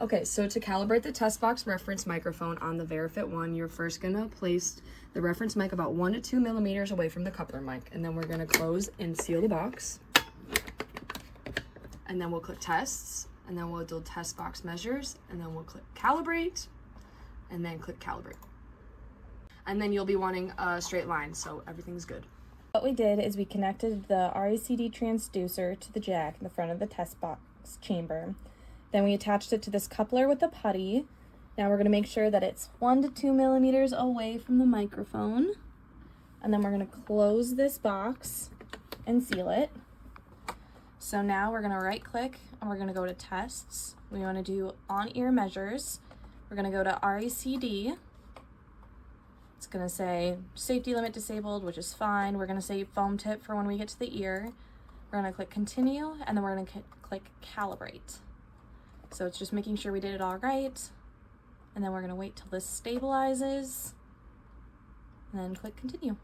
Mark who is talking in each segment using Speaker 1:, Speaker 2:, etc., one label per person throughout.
Speaker 1: Okay, so to calibrate the test box reference microphone on the Verifit 1, you're first gonna place the reference mic about 1 to 2 millimeters away from the coupler mic, and then we're gonna close and seal the box. And then we'll click tests, and then we'll do test box measures, and then we'll click calibrate, and then click calibrate. And then you'll be wanting a straight line, so everything's good.
Speaker 2: What we did is we connected the RECD transducer to the jack in the front of the test box chamber. Then we attached it to this coupler with the putty. Now we're going to make sure that it's 1 to 2 millimeters away from the microphone. And then we're going to close this box and seal it. So now we're going to right click and we're going to go to tests. We want to do on-ear measures. We're going to go to RECD. It's going to say safety limit disabled, which is fine. We're going to say foam tip for when we get to the ear. We're going to click continue, and then we're going to click calibrate. So it's just making sure we did it all right. And then we're going to wait till this stabilizes, and then click continue.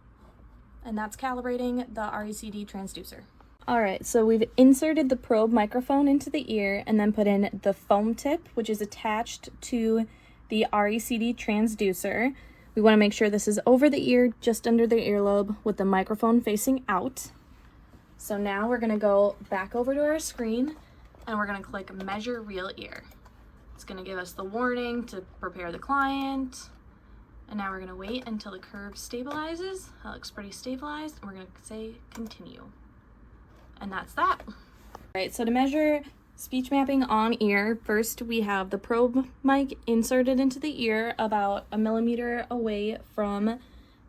Speaker 2: And that's calibrating the RECD transducer. All right, so we've inserted the probe microphone into the ear and then put in the foam tip, which is attached to the RECD transducer. We want to make sure this is over the ear, just under the earlobe, with the microphone facing out. So now we're going to go back over to our screen and we're going to click measure real ear. It's going to give us the warning to prepare the client. And now we're going to wait until the curve stabilizes. That looks pretty stabilized. And we're going to say continue. And that's that. All right, so to measure speech mapping on ear, first we have the probe mic inserted into the ear about 1 millimeter away from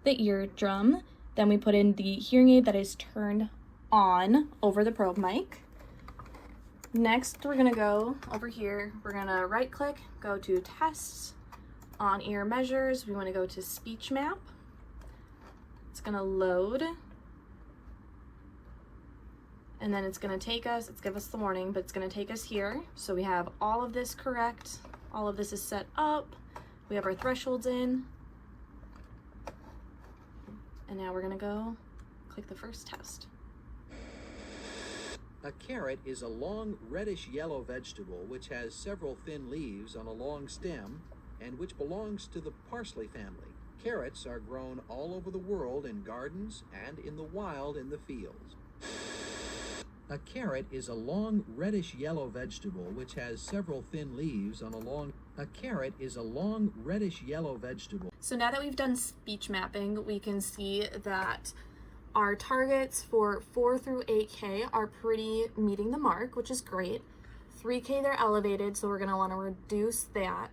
Speaker 2: the eardrum. Then we put in the hearing aid that is turned on over the probe mic. Next, we're gonna go over here. We're gonna right click, go to tests, on ear measures. We wanna go to speech map. It's gonna load. And then it's gonna take us, it's give us the warning, but it's gonna take us here. So we have all of this correct. All of this is set up. We have our thresholds in. And now we're gonna go click the first test.
Speaker 3: A carrot is a long reddish-yellow vegetable which has several thin leaves on a long stem and which belongs to the parsley family. Carrots are grown all over the world in gardens and in the wild in the fields. A carrot is a long reddish-yellow vegetable which has several thin leaves on a long... A carrot is a long reddish-yellow vegetable.
Speaker 2: So now that we've done speech mapping, we can see that our targets for 4 through 8K are pretty meeting the mark, which is great. 3K, they're elevated, so we're gonna wanna reduce that.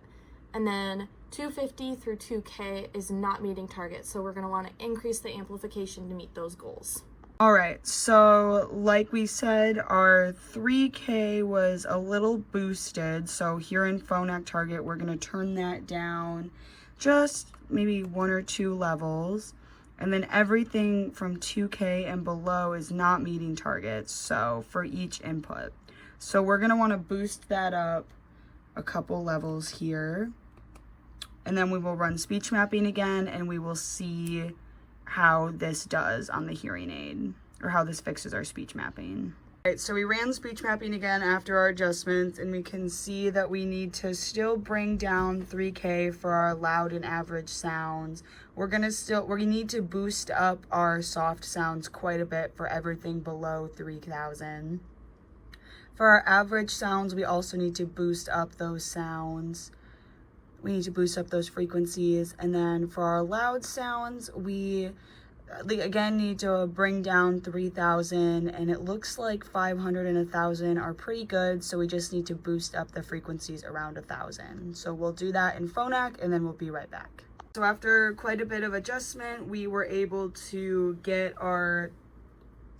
Speaker 2: And then 250 through 2K is not meeting targets, so we're gonna wanna increase the amplification to meet those goals.
Speaker 4: All right, so like we said, our 3K was a little boosted. So here in Phonak Target, we're gonna turn that down just maybe 1 or 2 levels. And then everything from 2K and below is not meeting targets, so for each input. So we're gonna wanna boost that up a couple levels here. And then we will run speech mapping again, and we will see how this does on the hearing aid, or how this fixes our speech mapping. All right, so we ran speech mapping again after our adjustments, and we can see that we need to still bring down 3K for our loud and average sounds. We're gonna need to boost up our soft sounds quite a bit for everything below 3,000. For our average sounds, we also need to boost up those sounds. We need to boost up those frequencies. And then for our loud sounds, we again need to bring down 3,000, and it looks like 500 and 1,000 are pretty good, so we just need to boost up the frequencies around 1,000. So we'll do that in Phonak, and then we'll be right back. So after quite a bit of adjustment, we were able to get our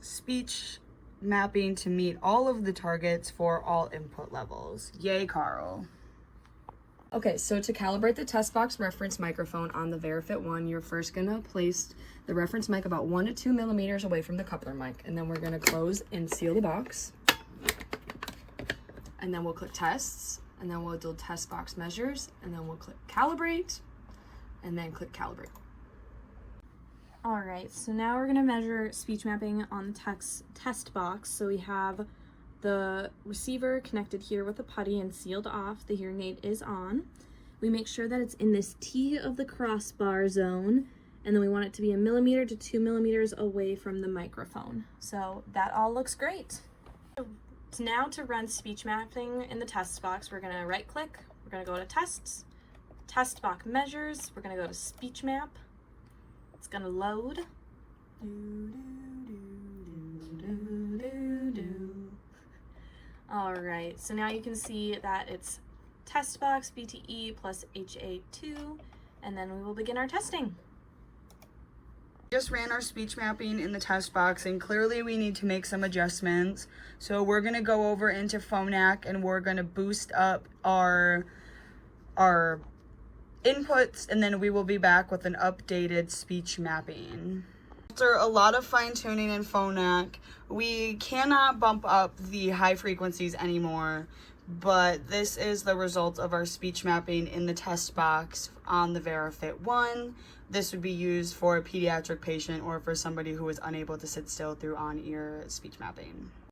Speaker 4: speech mapping to meet all of the targets for all input levels. Yay, Carl.
Speaker 1: Okay, so to calibrate the test box reference microphone on the Verifit 1, you're first gonna place the reference mic about 1 to 2 millimeters away from the coupler mic, and then we're gonna close and seal the box. And then we'll click tests, and then we'll do test box measures, and then we'll click calibrate, and then click calibrate.
Speaker 2: All right, so now we're gonna measure speech mapping on the test box. So we have the receiver connected here with the putty and sealed off. The hearing aid is on. We make sure that it's in this T of the crossbar zone, and then we want it to be 1 millimeter to 2 millimeters away from the microphone. So that all looks great. So now to run speech mapping in the test box, we're gonna right click, we're gonna go to tests, test box measures, we're gonna go to speech map. It's gonna load. All right, so now you can see that it's test box BTE plus HA2, and then we will begin our testing.
Speaker 4: Just ran our speech mapping in the test box, and clearly we need to make some adjustments. So we're gonna go over into Phonak and we're gonna boost up our inputs, and then we will be back with an updated speech mapping. After a lot of fine tuning in Phonak, we cannot bump up the high frequencies anymore, but this is the result of our speech mapping in the test box on the Verifit 1. This would be used for a pediatric patient or for somebody who is unable to sit still through on-ear speech mapping.